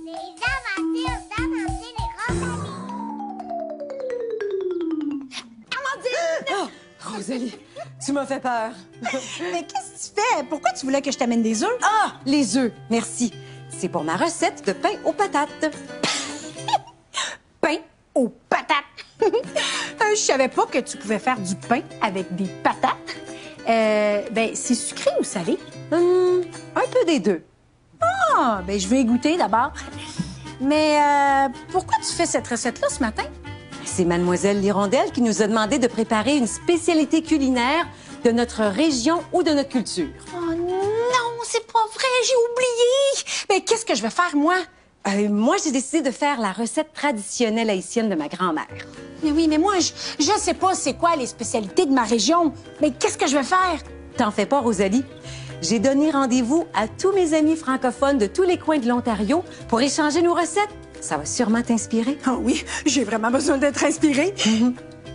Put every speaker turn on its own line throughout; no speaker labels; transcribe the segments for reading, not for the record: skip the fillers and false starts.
Les aventures d'Amandine et Rosalie.
Amandine! Oh, Rosalie, tu m'as fait peur.
Mais qu'est-ce que tu fais? Pourquoi tu voulais que je t'amène des œufs?
Ah, les œufs, merci. C'est pour ma recette de pain aux patates.
Pain aux patates. Je savais pas que tu pouvais faire du pain avec des patates. C'est sucré ou salé?
Un peu des deux.
Ah, je vais goûter d'abord. Mais pourquoi tu fais cette recette-là ce matin?
C'est Mademoiselle L'Hirondelle qui nous a demandé de préparer une spécialité culinaire de notre région ou de notre culture.
Oh non, c'est pas vrai, j'ai oublié. Mais qu'est-ce que je vais faire, moi?
Moi, j'ai décidé de faire la recette traditionnelle haïtienne de ma grand-mère.
Mais oui, mais moi, je sais pas c'est quoi les spécialités de ma région. Mais qu'est-ce que je vais faire?
T'en fais pas, Rosalie. J'ai donné rendez-vous à tous mes amis francophones de tous les coins de l'Ontario pour échanger nos recettes. Ça va sûrement t'inspirer.
Oh oui, j'ai vraiment besoin d'être inspirée.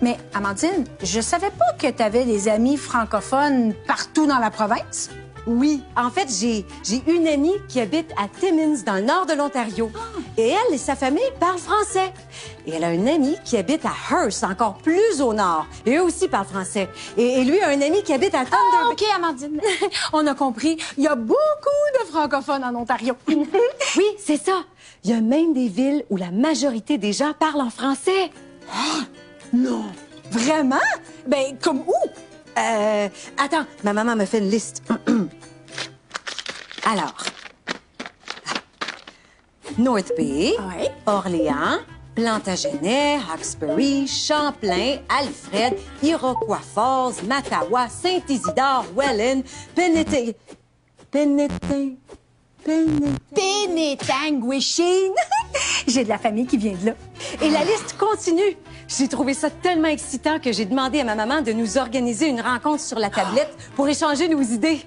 Mais Amandine, je savais pas que tu avais des amis francophones partout dans la province.
Oui, en fait, j'ai une amie qui habite à Timmins, dans le nord de l'Ontario. Et elle et sa famille parlent français. Et elle a un ami qui habite à Hearst, encore plus au nord. Et eux aussi parlent français. Et lui a un ami qui habite à Thunder Bay.
OK, Amandine. On a compris. Il y a beaucoup de francophones en Ontario.
Oui, c'est ça. Il y a même des villes où la majorité des gens parlent en français.
Non. Vraiment? Comme où?
Attends, ma maman me fait une liste. Alors, North Bay,
Ouais.
Orléans, Plantagenet, Hawkesbury, Champlain, Alfred, Iroquois Falls, Mattawa, Saint-Isidore, Welland,
Pénétanguishene. J'ai de la famille qui vient de là.
Et la liste continue. J'ai trouvé ça tellement excitant que j'ai demandé à ma maman de nous organiser une rencontre sur la tablette pour échanger nos idées.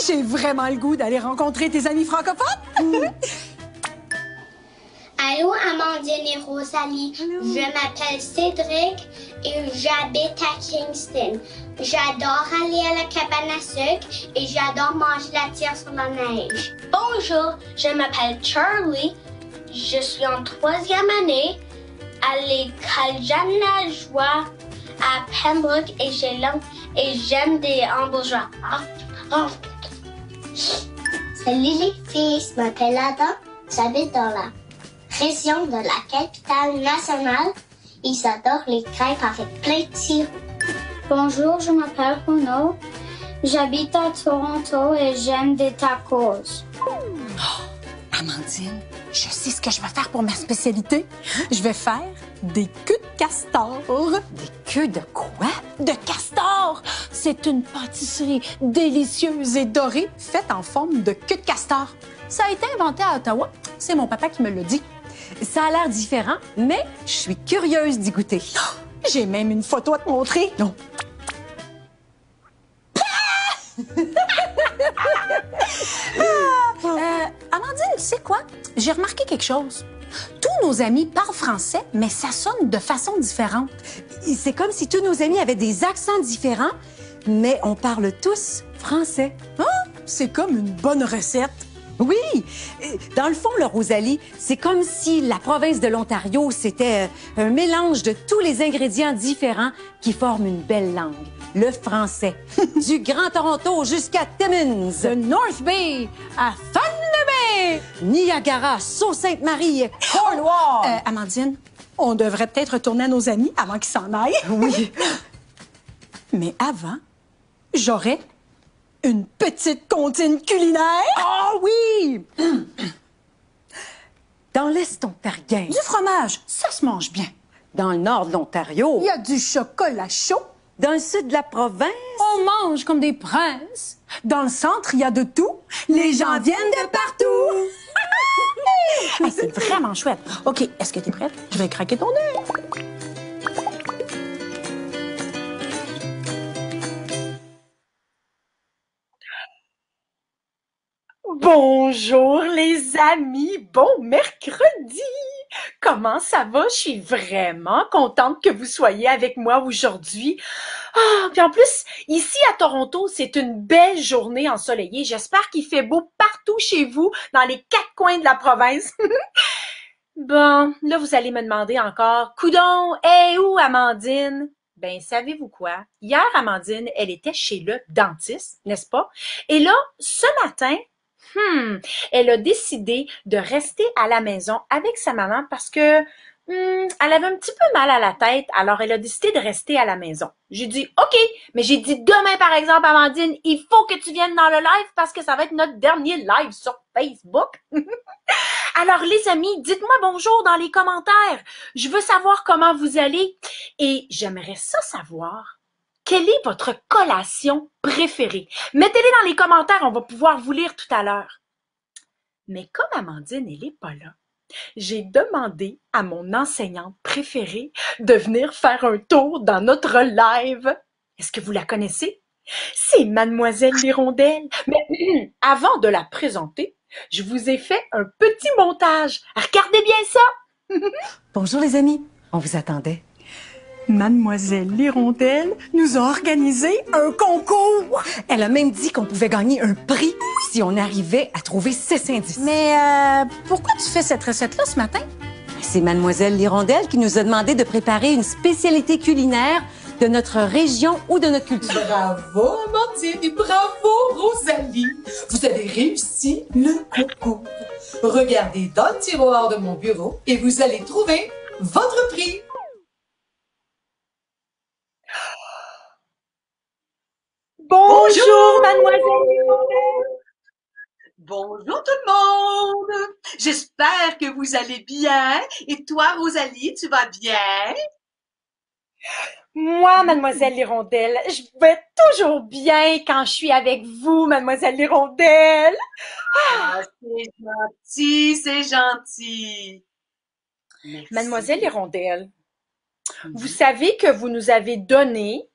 J'ai vraiment le goût d'aller rencontrer tes amis francophones.
Allô, Amandine et Rosalie. Je m'appelle Cédric et j'habite à Kingston. J'adore aller à la cabane à sucre et j'adore manger la tire sur la neige. Bonjour, je m'appelle Charlie. Je suis en 3e année à l'école Jeanne Lajoie à Pembroke et j'aime des hamburgers. Salut les filles, je m'appelle Adam. J'habite dans la région de la capitale nationale et j'adore les crêpes avec plein de sirop. Bonjour, je m'appelle Bruno. J'habite à Toronto et j'aime des tacos.
Amandine, je sais ce que je vais faire pour ma spécialité. Je vais faire des queues de castor.
Des queues de quoi?
De castor! C'est une pâtisserie délicieuse et dorée faite en forme de queue de castor. Ça a été inventé à Ottawa. C'est mon papa qui me l'a dit.
Ça a l'air différent, mais je suis curieuse d'y goûter.
J'ai même une photo à te montrer.
Non.
Amandine, tu sais quoi? J'ai remarqué quelque chose. Tous nos amis parlent français, mais ça sonne de façon différente.
C'est comme si tous nos amis avaient des accents différents, mais on parle tous français.
C'est comme une bonne recette.
Oui! Dans le fond, le Rosalie, c'est comme si la province de l'Ontario, c'était un mélange de tous les ingrédients différents qui forment une belle langue. Le français. Du Grand Toronto jusqu'à Timmins.
De North Bay à Thunder Bay.
Niagara, Sault-Sainte-Marie et Cornwall.
Amandine, on devrait peut-être retourner à nos amis avant qu'ils s'en aillent.
Oui.
Mais avant, j'aurais une petite comptine culinaire.
Oh oui! Dans l'Est ontarien,
Du fromage, ça se mange bien.
dans le nord de l'Ontario,
Il y a du chocolat chaud.
dans le sud de la province,
On mange comme des princes. Dans le centre, il y a de tout. Les gens viennent de partout. Hey, c'est vraiment chouette. OK, est-ce que tu es prête? Je vais craquer ton œuf.
Bonjour les amis, bon mercredi!
Comment ça va? Je suis vraiment contente que vous soyez avec moi aujourd'hui. Ah, puis en plus, ici à Toronto, c'est une belle journée ensoleillée. J'espère qu'il fait beau partout chez vous, dans les quatre coins de la province. Bon, là, vous allez me demander encore, coudon, où Amandine? Ben, savez-vous quoi? Hier, Amandine, elle était chez le dentiste, n'est-ce pas? Et là, ce matin, elle a décidé de rester à la maison avec sa maman parce que elle avait un petit peu mal à la tête, alors elle a décidé de rester à la maison. J'ai dit OK, mais j'ai dit demain par exemple, Amandine, il faut que tu viennes dans le live parce que ça va être notre dernier live sur Facebook. Alors les amis, dites-moi bonjour dans les commentaires. Je veux savoir comment vous allez et j'aimerais ça savoir. Quelle est votre collation préférée? Mettez-les dans les commentaires, on va pouvoir vous lire tout à l'heure. Mais comme Amandine, elle n'est pas là, j'ai demandé à mon enseignante préférée de venir faire un tour dans notre live. Est-ce que vous la connaissez? C'est Mademoiselle Lirondelle. Mais avant de la présenter, je vous ai fait un petit montage. Regardez bien ça!
Bonjour les amis, on vous attendait.
Mademoiselle Lirondelle nous a organisé un concours.
Elle a même dit qu'on pouvait gagner un prix si on arrivait à trouver 6 indices.
Mais pourquoi tu fais cette recette-là ce matin?
C'est Mademoiselle Lirondelle qui nous a demandé de préparer une spécialité culinaire de notre région ou de notre culture.
Bravo, Amandine, et bravo, Rosalie. Vous avez réussi le concours. Regardez dans le tiroir de mon bureau et vous allez trouver votre prix.
Bonjour, Mademoiselle Lirondelle.
Bonjour tout le monde! J'espère que vous allez bien. Et toi, Rosalie, tu vas bien?
Moi, Mademoiselle Lirondelle, je vais toujours bien quand je suis avec vous, Mademoiselle Lirondelle.
Ah, c'est gentil, c'est gentil. Merci.
Mademoiselle Lirondelle, vous savez que vous nous avez donné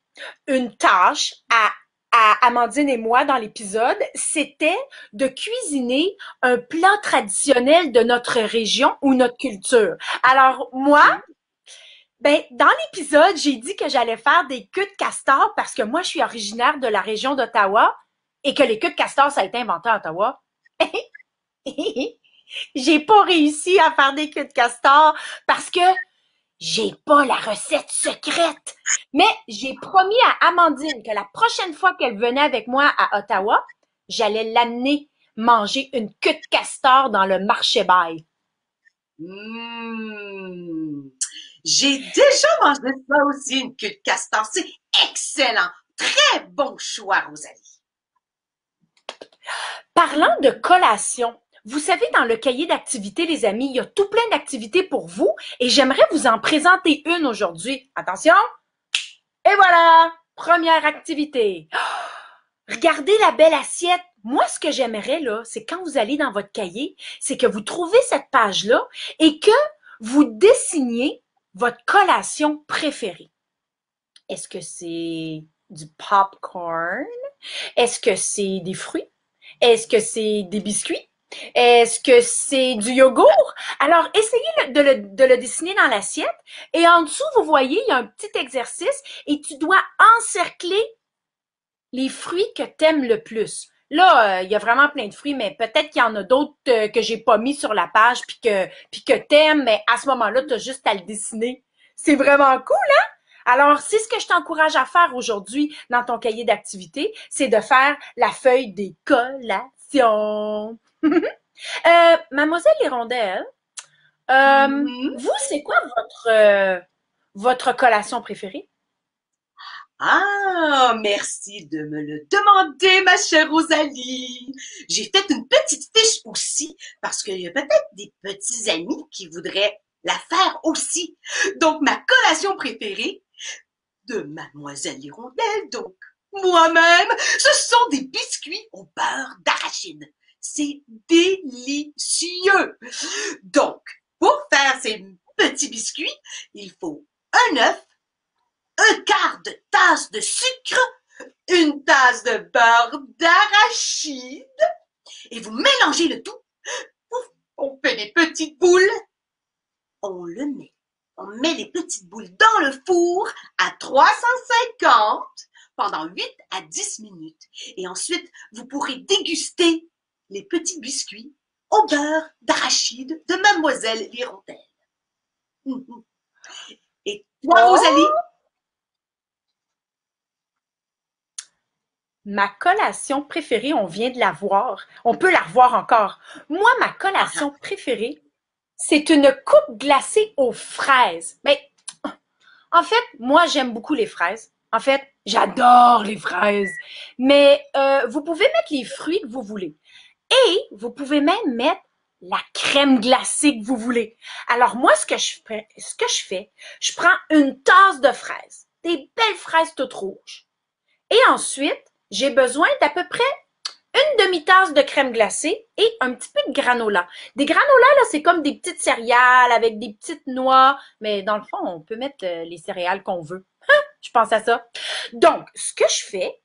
une tâche à Amandine et moi dans l'épisode, c'était de cuisiner un plat traditionnel de notre région ou notre culture. Alors moi, dans l'épisode, j'ai dit que j'allais faire des queues de castor parce que moi, je suis originaire de la région d'Ottawa et que les queues de castor, ça a été inventé à Ottawa. J'ai pas réussi à faire des queues de castor parce que j'ai pas la recette secrète. Mais j'ai promis à Amandine que la prochaine fois qu'elle venait avec moi à Ottawa, j'allais l'amener manger une queue de castor dans le marché bail.
J'ai déjà mangé ça aussi, une queue de castor. C'est excellent. Très bon choix, Rosalie.
Parlant de collation, vous savez, dans le cahier d'activités, les amis, il y a tout plein d'activités pour vous et j'aimerais vous en présenter une aujourd'hui. Attention! Et voilà! Première activité. Regardez la belle assiette. Moi, ce que j'aimerais, là, c'est quand vous allez dans votre cahier, c'est que vous trouvez cette page-là et que vous dessiniez votre collation préférée. Est-ce que c'est du popcorn? Est-ce que c'est des fruits? Est-ce que c'est des biscuits? Est-ce que c'est du yogourt? Alors, essayez de le dessiner dans l'assiette. Et en dessous, vous voyez, il y a un petit exercice et tu dois encercler les fruits que tu aimes le plus. Là, il y a vraiment plein de fruits, mais peut-être qu'il y en a d'autres que j'ai pas mis sur la page puis que t'aimes, mais à ce moment-là, tu as juste à le dessiner. C'est vraiment cool, hein? Alors, c'est ce que je t'encourage à faire aujourd'hui dans ton cahier d'activité, c'est de faire la feuille des collations. Mademoiselle Lirondelle, vous, c'est quoi votre collation préférée?
Ah, merci de me le demander, ma chère Rosalie. J'ai fait une petite fiche aussi parce qu'il y a peut-être des petits amis qui voudraient la faire aussi. Donc, ma collation préférée de Mademoiselle Lirondelle, donc moi-même, ce sont des biscuits au beurre d'arachide. C'est délicieux. Donc, pour faire ces petits biscuits, il faut un œuf, un quart de tasse de sucre, une tasse de beurre d'arachide et vous mélangez le tout. On fait des petites boules on le met. On met les petites boules dans le four à 350 pendant 8 à 10 minutes. Et ensuite, vous pourrez déguster les petits biscuits au beurre d'arachide de Mademoiselle L'Hirondelle. Et toi, Rosalie?
Ma collation préférée, on vient de la voir. On peut la revoir encore. Moi, ma collation préférée, c'est une coupe glacée aux fraises. Mais en fait, moi, j'aime beaucoup les fraises. En fait, j'adore les fraises. Mais vous pouvez mettre les fruits que vous voulez. Et vous pouvez même mettre la crème glacée que vous voulez. Alors moi, ce que je fais, je prends une tasse de fraises, des belles fraises toutes rouges. Et ensuite, j'ai besoin d'à peu près une demi-tasse de crème glacée et un petit peu de granola. Des granolas, là, c'est comme des petites céréales avec des petites noix, mais dans le fond, on peut mettre les céréales qu'on veut. Je pense à ça. Donc, ce que je fais,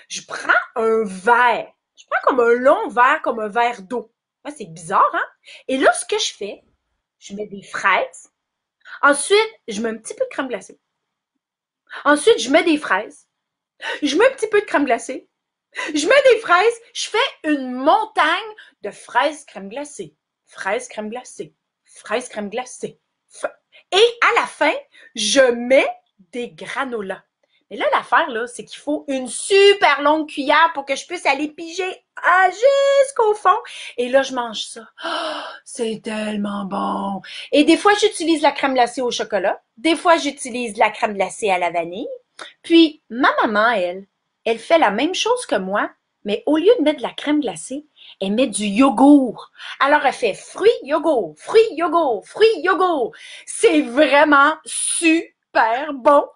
je prends un verre. Je prends comme un long verre, comme un verre d'eau. Ouais, c'est bizarre, hein? Et là, ce que je fais, je mets des fraises. Ensuite, je mets un petit peu de crème glacée. Ensuite, je mets des fraises. Je mets un petit peu de crème glacée. Je mets des fraises. Je fais une montagne de fraises crème glacée. Fraises crème glacée. Fraises crème glacée. Et à la fin, je mets des granolas. Mais là, l'affaire, là, c'est qu'il faut une super longue cuillère pour que je puisse aller piger jusqu'au fond. Et là, je mange ça. Oh, c'est tellement bon. Et des fois, j'utilise la crème glacée au chocolat. Des fois, j'utilise la crème glacée à la vanille. Puis, ma maman, elle fait la même chose que moi, mais au lieu de mettre de la crème glacée, elle met du yogourt. Alors, elle fait fruits, yogourt, fruits, yogourt, fruits, yogourt. C'est vraiment super bon.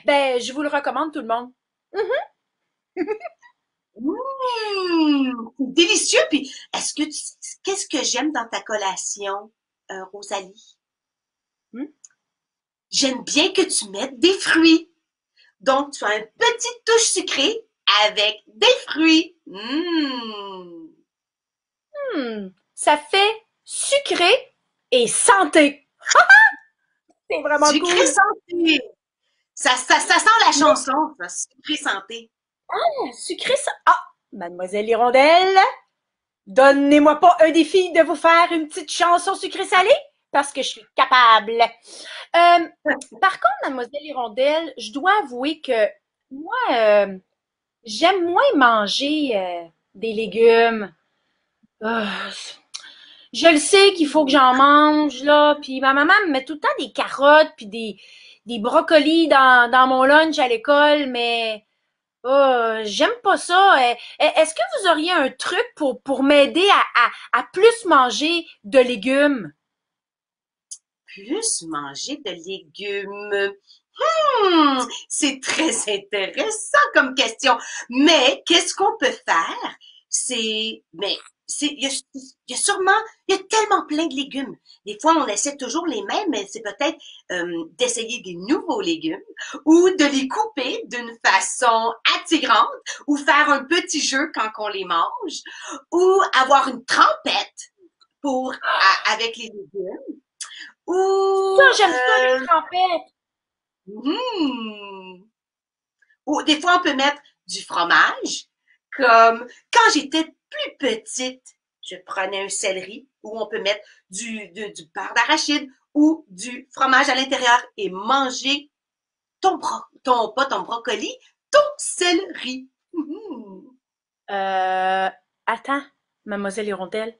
Ben, je vous le recommande, tout le monde.
C'est délicieux. Puis, qu'est-ce que j'aime dans ta collation, Rosalie? J'aime bien que tu mettes des fruits. Donc, tu as une petite touche sucrée avec des fruits.
Ça fait sucré et santé. C'est vraiment
Sucré
cool.
santé. Ça sent la chanson, ça. Sucré santé.
Sucré santé. Ah, Mademoiselle Hirondelle, donnez-moi pas un défi de vous faire une petite chanson sucré-salé parce que je suis capable. Par contre, Mademoiselle Hirondelle, je dois avouer que moi, j'aime moins manger des légumes. Euh, je le sais qu'il faut que j'en mange, là, puis ma maman me met tout le temps des carottes puis des brocolis dans mon lunch à l'école, mais j'aime pas ça. Est-ce que vous auriez un truc pour m'aider à plus manger de légumes?
Plus manger de légumes. C'est très intéressant comme question. Mais qu'est-ce qu'on peut faire? Il y a sûrement, il y a tellement plein de légumes. Des fois, on essaie toujours les mêmes, mais c'est peut-être d'essayer des nouveaux légumes ou de les couper d'une façon attirante ou faire un petit jeu quand on les mange ou avoir une trempette avec les légumes ou
Ça, j'aime ça, les trempettes.
ou des fois, on peut mettre du fromage, comme quand j'étais plus petite, je prenais un céleri, ou on peut mettre du beurre d'arachide ou du fromage à l'intérieur et manger pas ton brocoli, ton céleri.
Attends, Mademoiselle Hirondelle.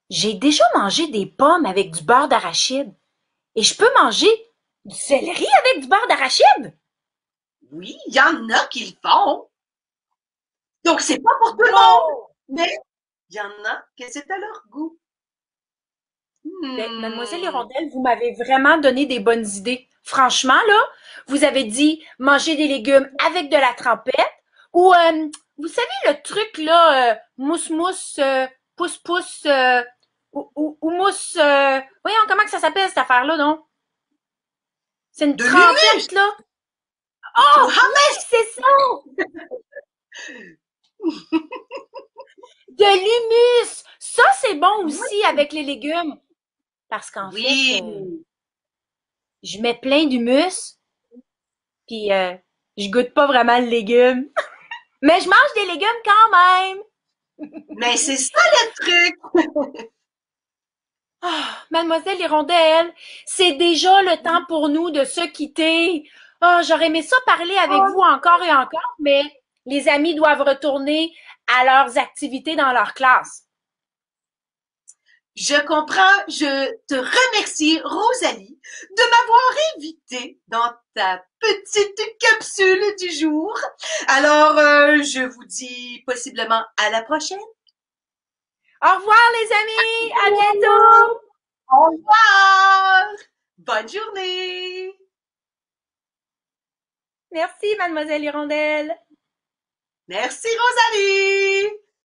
J'ai déjà mangé des pommes avec du beurre d'arachide. Et je peux manger du céleri avec du beurre d'arachide?
Oui, il y en a qui le font. Donc, c'est pas pour tout le monde, mais il y en a que c'est à leur goût.
Ben, Mademoiselle Hirondelle, vous m'avez vraiment donné des bonnes idées. Franchement, là, vous avez dit manger des légumes avec de la trempette ou, vous savez, le truc, là, mousse-mousse, pousse-pousse, ou mousse, voyons, comment que ça s'appelle, cette affaire-là, non? C'est une
De
trempette, là. Oh,
l'humus!
oui, c'est ça! De l'humus! Ça, c'est bon aussi avec les légumes. Parce qu'en
Oui.
fait, je mets plein d'humus, puis je goûte pas vraiment le légume. Mais je mange des légumes quand même.
Mais c'est ça le truc.
Ah, Mademoiselle Hirondelle, c'est déjà le temps pour nous de se quitter. Ah, j'aurais aimé ça parler avec vous encore et encore, mais les amis doivent retourner à leurs activités dans leur classe.
Je comprends. Je te remercie, Rosalie, de m'avoir invitée dans ta petite capsule du jour. Alors, je vous dis possiblement à la prochaine.
Au revoir les amis, à bientôt!
Au revoir. Bonne journée.
Merci Mademoiselle Hirondelle.
Merci, Rosalie.